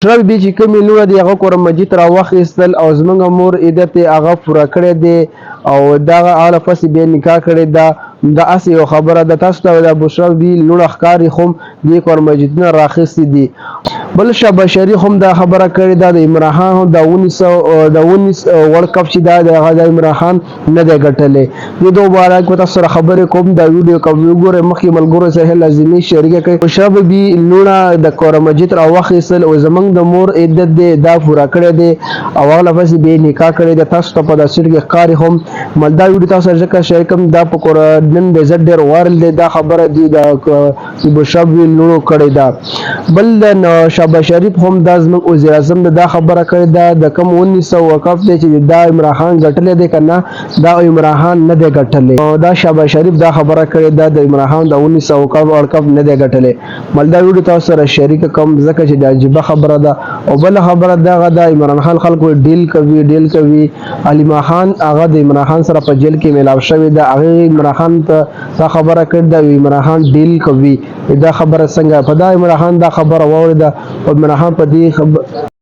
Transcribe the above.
شرب دي چې کومې لوڼه دی هغه قرآن مجید را واخیستل او زمونږ مور عدت هغه پوره کړی دی او دغه اهله فصل بیا نکاح کړې ده. دا اسې یو خبره ده. تاسو ته د بشرا بي لوڼه ښکاري خو دې قرآن مجیدونه راخیستي دي. بل شهباز شریف هم دا خبره کړې ده. د عمران خان هم د 19 ورلډ کپ چې دا د هغه د عمران خان نه دی ګټلی. دې دوه مبارک به تاسو سره خبرې کوم. دا ویډیو کوم وګورئ مخکې ملګرو سره لازمي شریکه کړئ. بشرا بي لوڼه د قرآن مجید را واخیستل او زمونږ د مور عدت دی دا پوره کړی دی او هغه لپسې بیا نکاح کړی دی. تاسو ته په داسې کې ښکاري هم دا ویډیو تاسو سره ځکه شریک کوم. دا په نن د زړه ډېر وایرل دی دا خبره دی د بشرا بي لوڼو کړې ده. بل د شهباز شریف هم دا زموږ وزیر اعظم دا خبره کړې ده د کوم 1900 وقف دی چې دا عمران خان ګټلی دی که نه دا عمران خان نه دی ګټلی. دا شهباز شریف دا خبره کړې ده د عمران خان د 1900 ورلډ کپ نه دی ګټلی. دا ویډیو تاسو سره شریک کوم ځکه چې دا عجیبه خبره ده. او بل خبره دغه د عمران خان خلکو ډیل کوي. علیما خان هغه د عمران خان سره په جیل کې میلاو شوی ده. هغه عمران خان ته دا خبره کړې ده عمران خان ډیل کوي. دا خبره څنګه په دا عمران خان دا خبره واورېده او عمران خان په دې